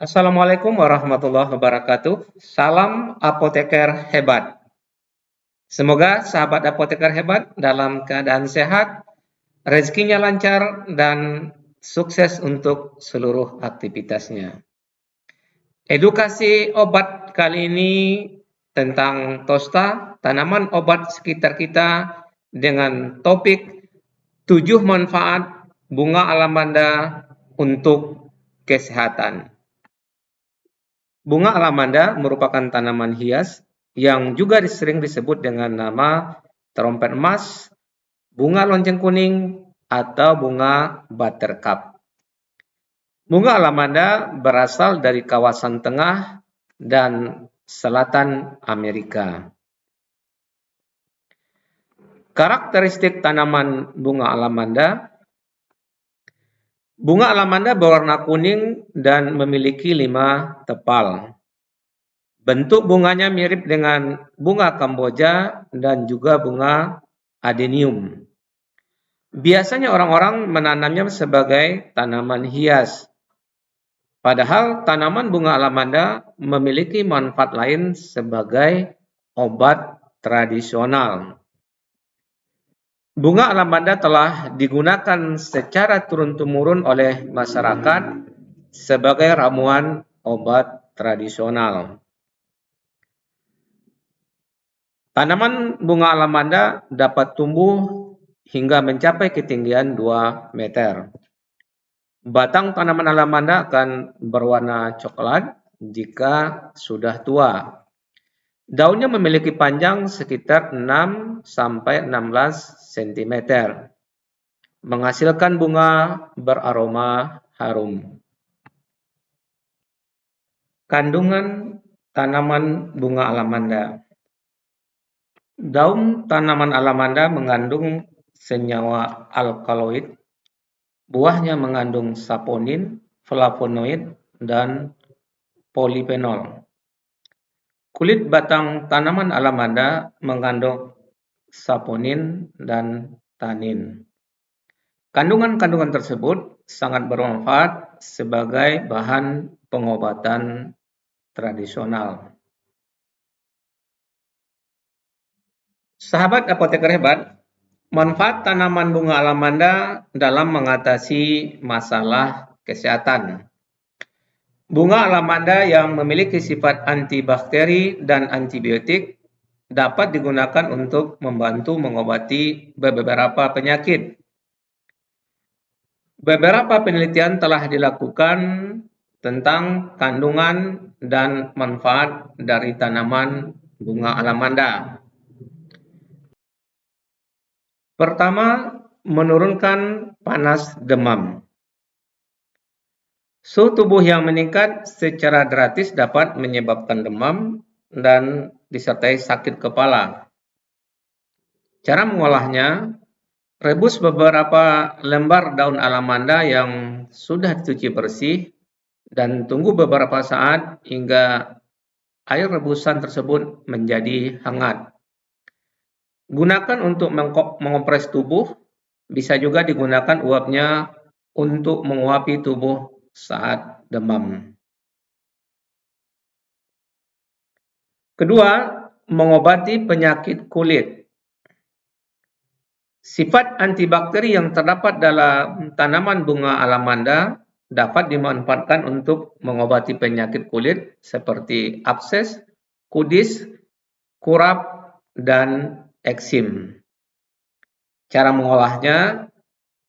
Assalamualaikum warahmatullahi wabarakatuh. Salam apoteker hebat. Semoga sahabat apoteker hebat dalam keadaan sehat, rezekinya lancar, dan sukses untuk seluruh aktivitasnya. Edukasi obat kali ini tentang tosta, tanaman obat sekitar kita dengan topik 7 manfaat bunga alamanda untuk kesehatan. Bunga alamanda merupakan tanaman hias yang juga sering disebut dengan nama trompet emas, bunga lonceng kuning, atau bunga buttercup. Bunga alamanda berasal dari kawasan tengah dan selatan Amerika. Karakteristik tanaman bunga alamanda. Bunga alamanda berwarna kuning dan memiliki 5 tepal. Bentuk bunganya mirip dengan bunga Kamboja dan juga bunga adenium. Biasanya orang-orang menanamnya sebagai tanaman hias. Padahal tanaman bunga alamanda memiliki manfaat lain sebagai obat tradisional. Bunga alamanda telah digunakan secara turun-temurun oleh masyarakat sebagai ramuan obat tradisional. Tanaman bunga alamanda dapat tumbuh hingga mencapai ketinggian 2 meter. Batang tanaman alamanda akan berwarna coklat jika sudah tua. Daunnya memiliki panjang sekitar 6 sampai 16 cm, menghasilkan bunga beraroma harum. Kandungan tanaman bunga alamanda. Daun tanaman alamanda mengandung senyawa alkaloid, buahnya mengandung saponin, flavonoid, dan polifenol. Kulit batang tanaman alamanda mengandung saponin dan tanin. Kandungan-kandungan tersebut sangat bermanfaat sebagai bahan pengobatan tradisional. Sahabat apoteker hebat, manfaat tanaman bunga alamanda dalam mengatasi masalah kesehatan. Bunga alamanda yang memiliki sifat antibakteri dan antibiotik dapat digunakan untuk membantu mengobati beberapa penyakit. Beberapa penelitian telah dilakukan tentang kandungan dan manfaat dari tanaman bunga alamanda. Pertama, menurunkan panas demam. Suhu tubuh yang meningkat secara drastis dapat menyebabkan demam dan disertai sakit kepala. Cara mengolahnya, rebus beberapa lembar daun alamanda yang sudah dicuci bersih dan tunggu beberapa saat hingga air rebusan tersebut menjadi hangat. Gunakan untuk mengompres tubuh, bisa juga digunakan uapnya untuk menguapi tubuh saat demam. Kedua, mengobati penyakit kulit. Sifat antibakteri yang terdapat dalam tanaman bunga alamanda dapat dimanfaatkan untuk mengobati penyakit kulit seperti abses, kudis, kurap, dan eksim. Cara mengolahnya,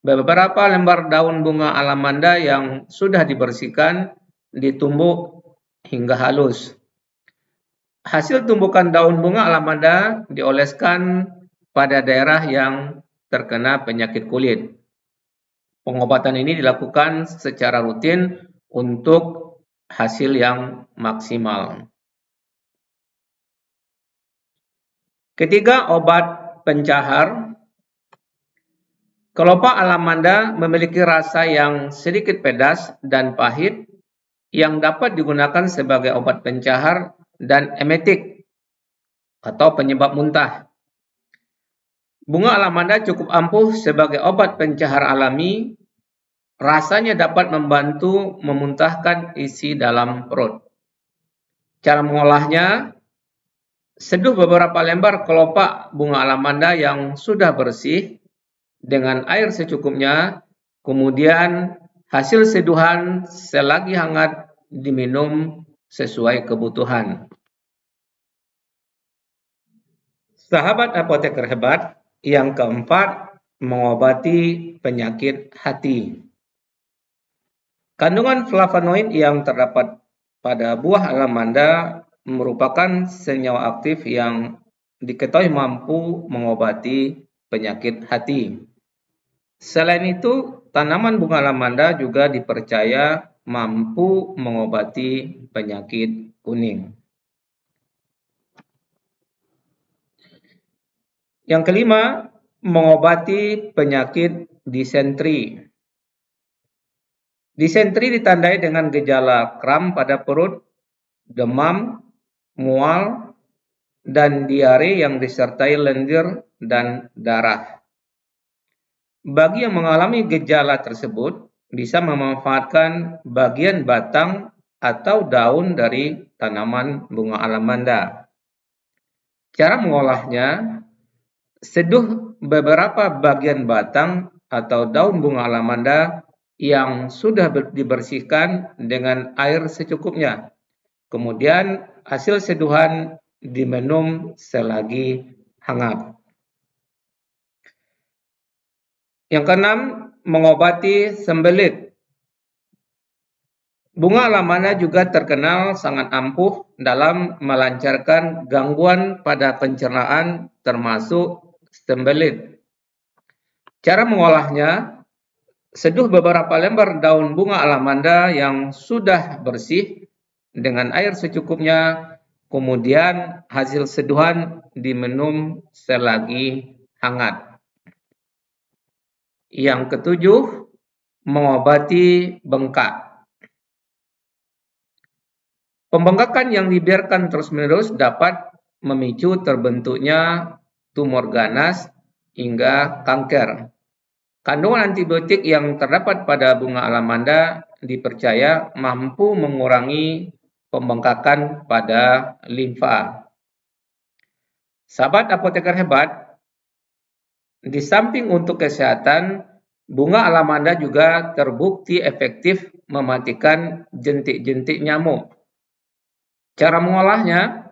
beberapa lembar daun bunga alamanda yang sudah dibersihkan ditumbuk hingga halus. Hasil tumbukan daun bunga alamanda dioleskan pada daerah yang terkena penyakit kulit. Pengobatan ini dilakukan secara rutin untuk hasil yang maksimal. Ketiga, obat pencahar. Kelopak alamanda memiliki rasa yang sedikit pedas dan pahit yang dapat digunakan sebagai obat pencahar dan emetik atau penyebab muntah. Bunga alamanda cukup ampuh sebagai obat pencahar alami. Rasanya dapat membantu memuntahkan isi dalam perut. Cara mengolahnya, seduh beberapa lembar kelopak bunga alamanda yang sudah bersih dengan air secukupnya, kemudian hasil seduhan selagi hangat diminum sesuai kebutuhan. Sahabat apoteker hebat, yang keempat, mengobati penyakit hati. Kandungan flavonoid yang terdapat pada buah alamanda merupakan senyawa aktif yang diketahui mampu mengobati penyakit hati. Selain itu, tanaman bunga alamanda juga dipercaya mampu mengobati penyakit kuning. Yang kelima, mengobati penyakit disentri. Disentri ditandai dengan gejala kram pada perut, demam, mual, dan diare yang disertai lendir dan darah. Bagi yang mengalami gejala tersebut, bisa memanfaatkan bagian batang atau daun dari tanaman bunga alamanda. Cara mengolahnya, seduh beberapa bagian batang atau daun bunga alamanda yang sudah dibersihkan dengan air secukupnya. Kemudian hasil seduhan diminum selagi hangat. Yang keenam, mengobati sembelit. Bunga alamanda juga terkenal sangat ampuh dalam melancarkan gangguan pada pencernaan termasuk sembelit. Cara mengolahnya, seduh beberapa lembar daun bunga alamanda yang sudah bersih dengan air secukupnya, kemudian hasil seduhan diminum selagi hangat. Yang ketujuh, mengobati bengkak. Pembengkakan yang dibiarkan terus-menerus dapat memicu terbentuknya tumor ganas hingga kanker. Kandungan antibiotik yang terdapat pada bunga alamanda dipercaya mampu mengurangi pembengkakan pada limfa. Sahabat apoteker hebat, di samping untuk kesehatan, bunga alamanda juga terbukti efektif mematikan jentik-jentik nyamuk. Cara mengolahnya,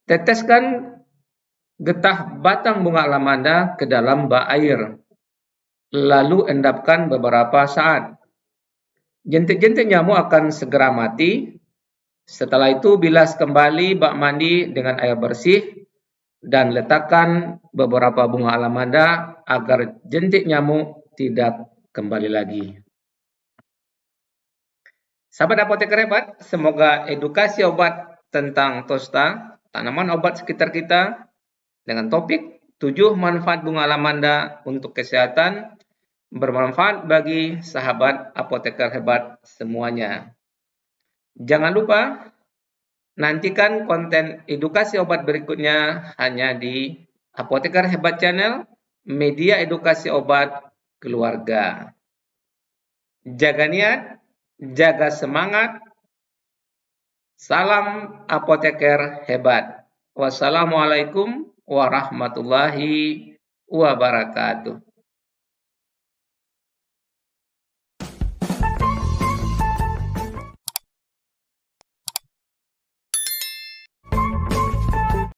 teteskan getah batang bunga alamanda ke dalam bak air, lalu endapkan beberapa saat. Jentik-jentik nyamuk akan segera mati. Setelah itu bilas kembali bak mandi dengan air bersih dan letakkan beberapa bunga alamanda agar jentik nyamuk tidak kembali lagi. Sahabat apoteker hebat, semoga edukasi obat tentang tosta, tanaman obat sekitar kita, dengan topik 7 manfaat bunga alamanda untuk kesehatan, bermanfaat bagi sahabat apoteker hebat semuanya. Jangan lupa nantikan konten edukasi obat berikutnya hanya di Apoteker Hebat Channel, media edukasi obat keluarga. Jaga niat, jaga semangat. Salam apoteker hebat. Wassalamualaikum warahmatullahi wabarakatuh.